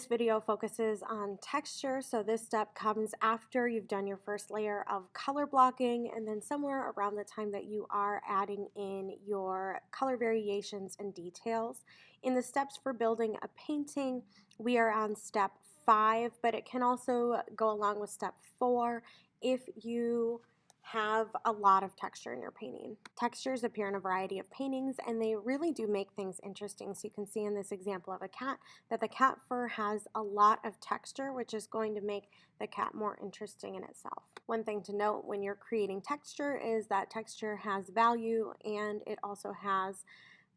This video focuses on texture, so this step comes after you've done your first layer of color blocking and then somewhere around the time that you are adding in your color variations and details. In the steps for building a painting, we are on step 5, but it can also go along with step 4 if you have a lot of texture in your painting. Textures appear in a variety of paintings and they really do make things interesting. So you can see in this example of a cat that the cat fur has a lot of texture, which is going to make the cat more interesting in itself. One thing to note when you're creating texture is that texture has value and it also has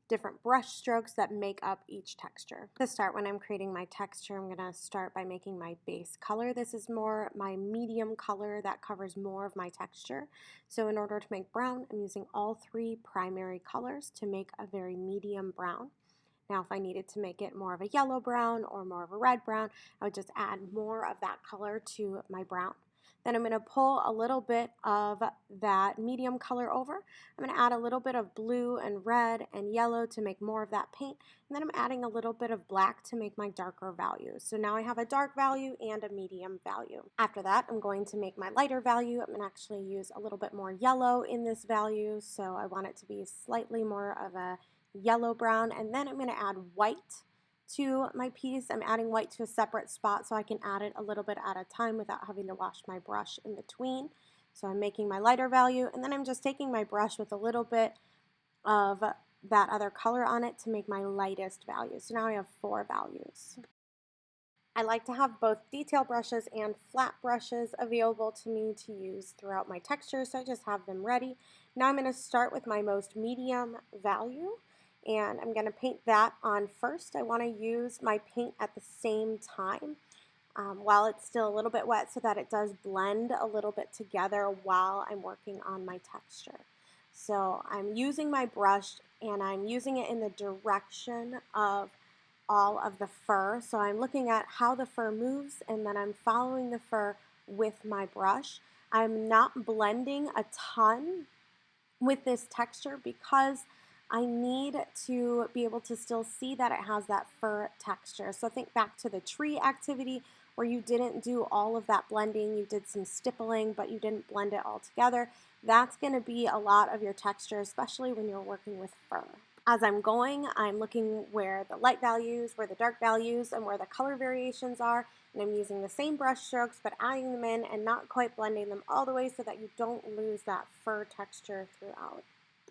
different brush strokes that make up each texture. To start, when I'm creating my texture, I'm going to start by making my base color. This is more my medium color that covers more of my texture. So in order to make brown, I'm using all 3 primary colors to make a very medium brown. Now, if I needed to make it more of a yellow brown or more of a red brown, I would just add more of that color to my brown. Then I'm going to pull a little bit of that medium color over. I'm going to add a little bit of blue and red and yellow to make more of that paint. And then I'm adding a little bit of black to make my darker values. So now I have a dark value and a medium value. After that, I'm going to make my lighter value. I'm going to actually use a little bit more yellow in this value. So I want it to be slightly more of a yellow brown. And then I'm going to add white to my piece. I'm adding white to a separate spot so I can add it a little bit at a time without having to wash my brush in between. So I'm making my lighter value and then I'm just taking my brush with a little bit of that other color on it to make my lightest value. So now I have 4 values. I like to have both detail brushes and flat brushes available to me to use throughout my texture, so I just have them ready. Now I'm going to start with my most medium value and I'm going to paint that on first. I want to use my paint at the same time while it's still a little bit wet so that it does blend a little bit together while I'm working on my texture. So I'm using my brush and I'm using it in the direction of all of the fur. So I'm looking at how the fur moves and then I'm following the fur with my brush. I'm not blending a ton with this texture because I need to be able to still see that it has that fur texture. So think back to the tree activity where you didn't do all of that blending, you did some stippling, but you didn't blend it all together. That's going to be a lot of your texture, especially when you're working with fur. As I'm going, I'm looking where the light values, where the dark values, and where the color variations are, and I'm using the same brush strokes but adding them in and not quite blending them all the way so that you don't lose that fur texture throughout.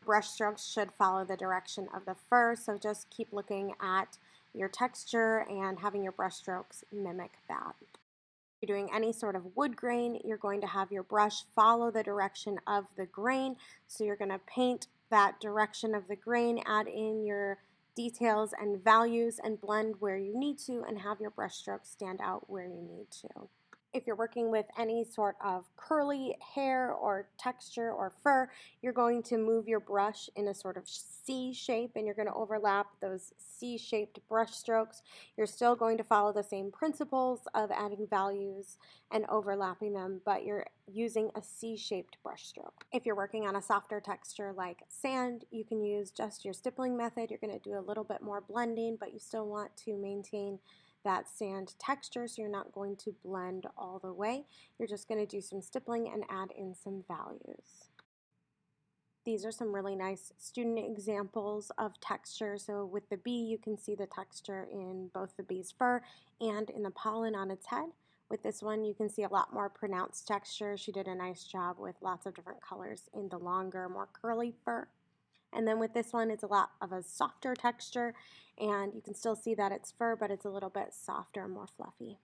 Brush strokes should follow the direction of the fur, so just keep looking at your texture and having your brush strokes mimic that. If you're doing any sort of wood grain, you're going to have your brush follow the direction of the grain, so you're going to paint that direction of the grain, add in your details and values, and blend where you need to, and have your brush strokes stand out where you need to. If you're working with any sort of curly hair or texture or fur, you're going to move your brush in a sort of C shape and you're going to overlap those C-shaped brush strokes. You're still going to follow the same principles of adding values and overlapping them, but you're using a C-shaped brush stroke. If you're working on a softer texture like sand, you can use just your stippling method. You're going to do a little bit more blending, but you still want to maintain that sand texture, so you're not going to blend all the way. You're just going to do some stippling and add in some values. These are some really nice student examples of texture. So with the bee, you can see the texture in both the bee's fur and in the pollen on its head. With this one, you can see a lot more pronounced texture. She did a nice job with lots of different colors in the longer, more curly fur. And then with this one, it's a lot of a softer texture, and you can still see that it's fur, but it's a little bit softer and more fluffy.